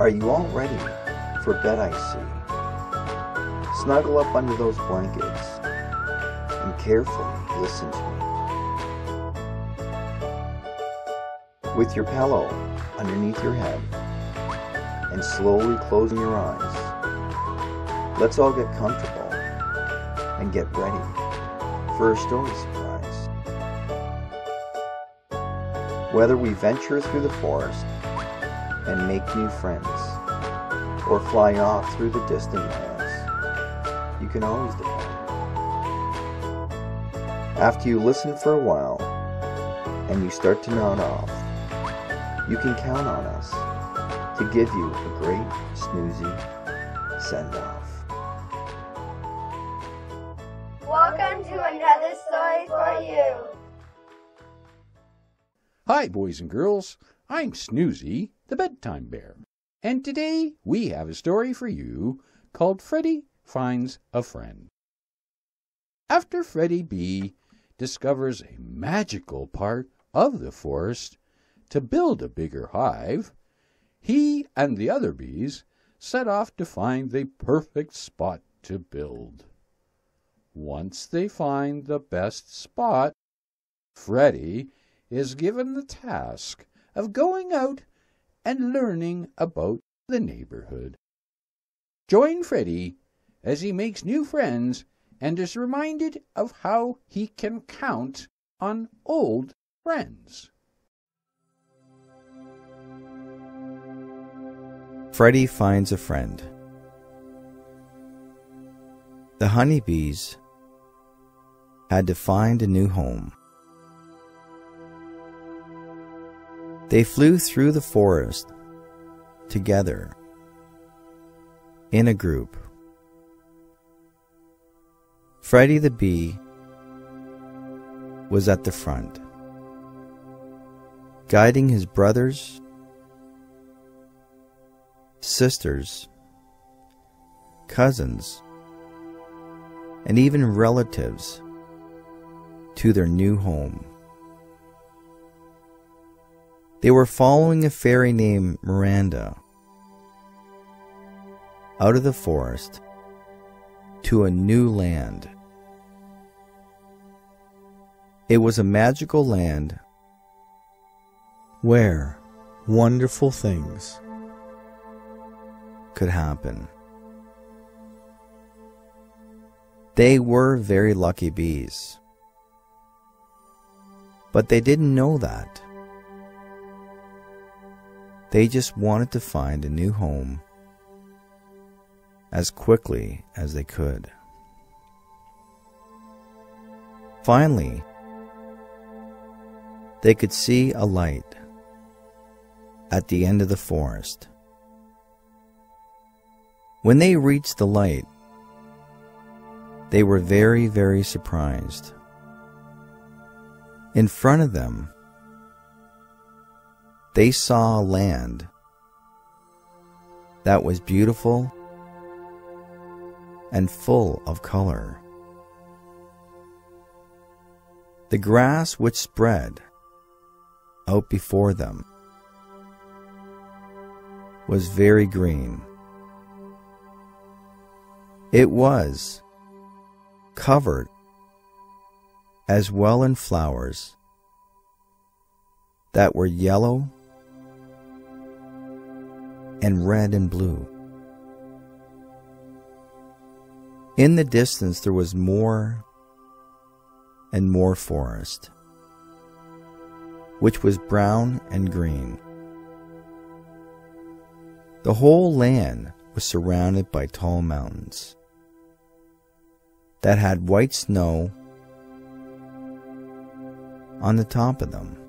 Are you all ready for bed, I see? Snuggle up under those blankets and carefully listen to me. With your pillow underneath your head and slowly closing your eyes, let's all get comfortable and get ready for a story surprise. Whether we venture through the forest and make new friends, or fly off through the distant lands, you can always depend. After you listen for a while and you start to nod off, you can count on us to give you a great snoozy send-off. Welcome to another story for you. Hi, boys and girls. I'm Snoozy, the bedtime bear. And today we have a story for you called Freddy Finds a Friend. After Freddy Bee discovers a magical part of the forest to build a bigger hive, he and the other bees set off to find the perfect spot to build. Once they find the best spot, Freddy is given the task of going out and learning about the neighborhood. Join Freddy as he makes new friends and is reminded of how he can count on old friends. Freddy finds a friend. The honeybees had to find a new home. They flew through the forest together in a group. Freddy the Bee was at the front, guiding his brothers, sisters, cousins, and even relatives to their new home. They were following a fairy named Miranda out of the forest to a new land. It was a magical land where wonderful things could happen. They were very lucky bees, but they didn't know that. They just wanted to find a new home as quickly as they could. Finally, they could see a light at the end of the forest. When they reached the light, they were very, very surprised. In front of them, they saw a land that was beautiful and full of color. The grass which spread out before them was very green. It was covered as well in flowers that were yellow and red and blue. In the distance there was more and more forest, which was brown and green. The whole land was surrounded by tall mountains that had white snow on the top of them.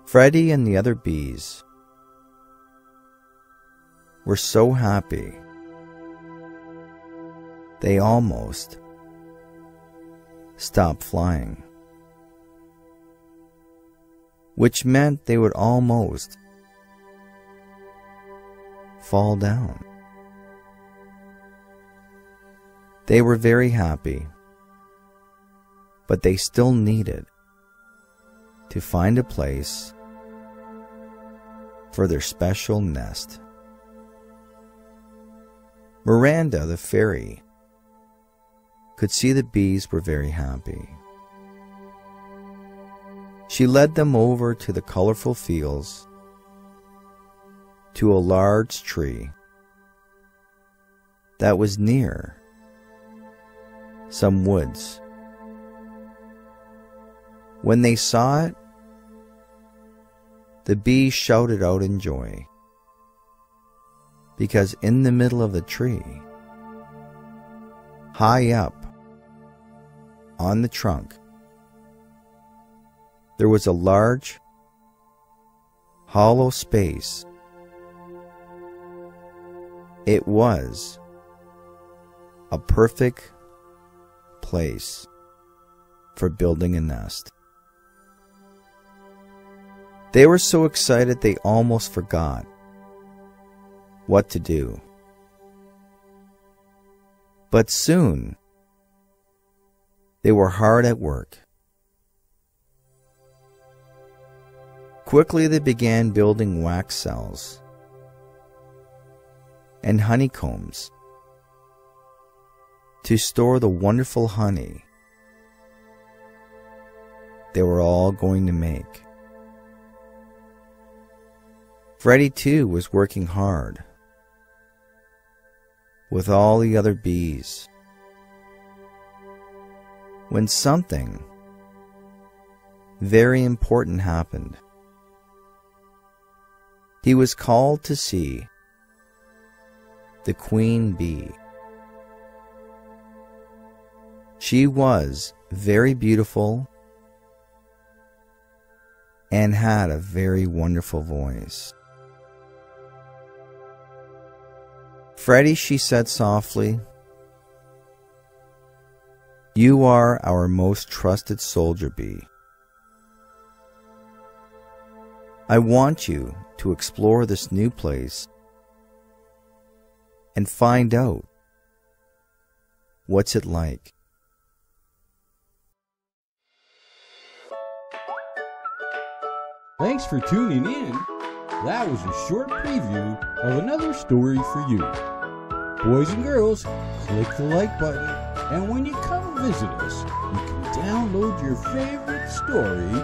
Freddy and the other bees were so happy they almost stopped flying, which meant they would almost fall down. They were very happy, but they still needed to find a place for their special nest. Miranda, the fairy, could see the bees were very happy. She led them over to the colorful fields, to a large tree that was near some woods. When they saw it, the bees shouted out in joy, because in the middle of the tree, high up on the trunk, there was a large, hollow space. It was a perfect place for building a nest. They were so excited they almost forgot what to do. But soon, they were hard at work. Quickly they began building wax cells and honeycombs to store the wonderful honey they were all going to make. Freddy too was working hard with all the other bees when something very important happened. He was called to see the queen bee. She was very beautiful and had a very wonderful voice. "Freddy," she said softly, "you are our most trusted soldier bee. I want you to explore this new place and find out what's it like." Thanks for tuning in. That was a short preview of another story for you. Boys and girls, click the like button, and when you come visit us, you can download your favorite story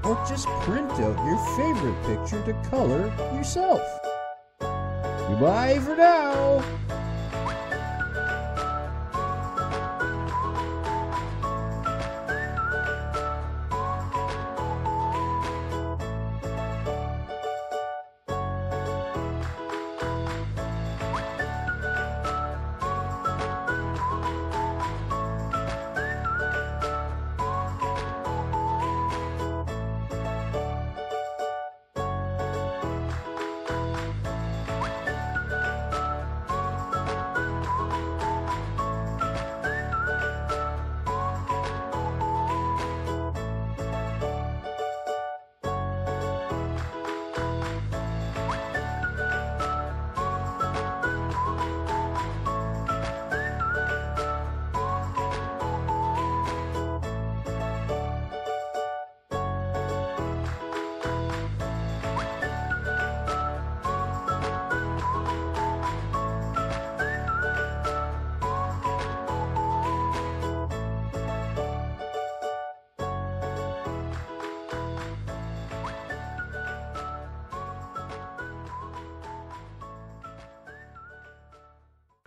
or just print out your favorite picture to color yourself. Goodbye for now.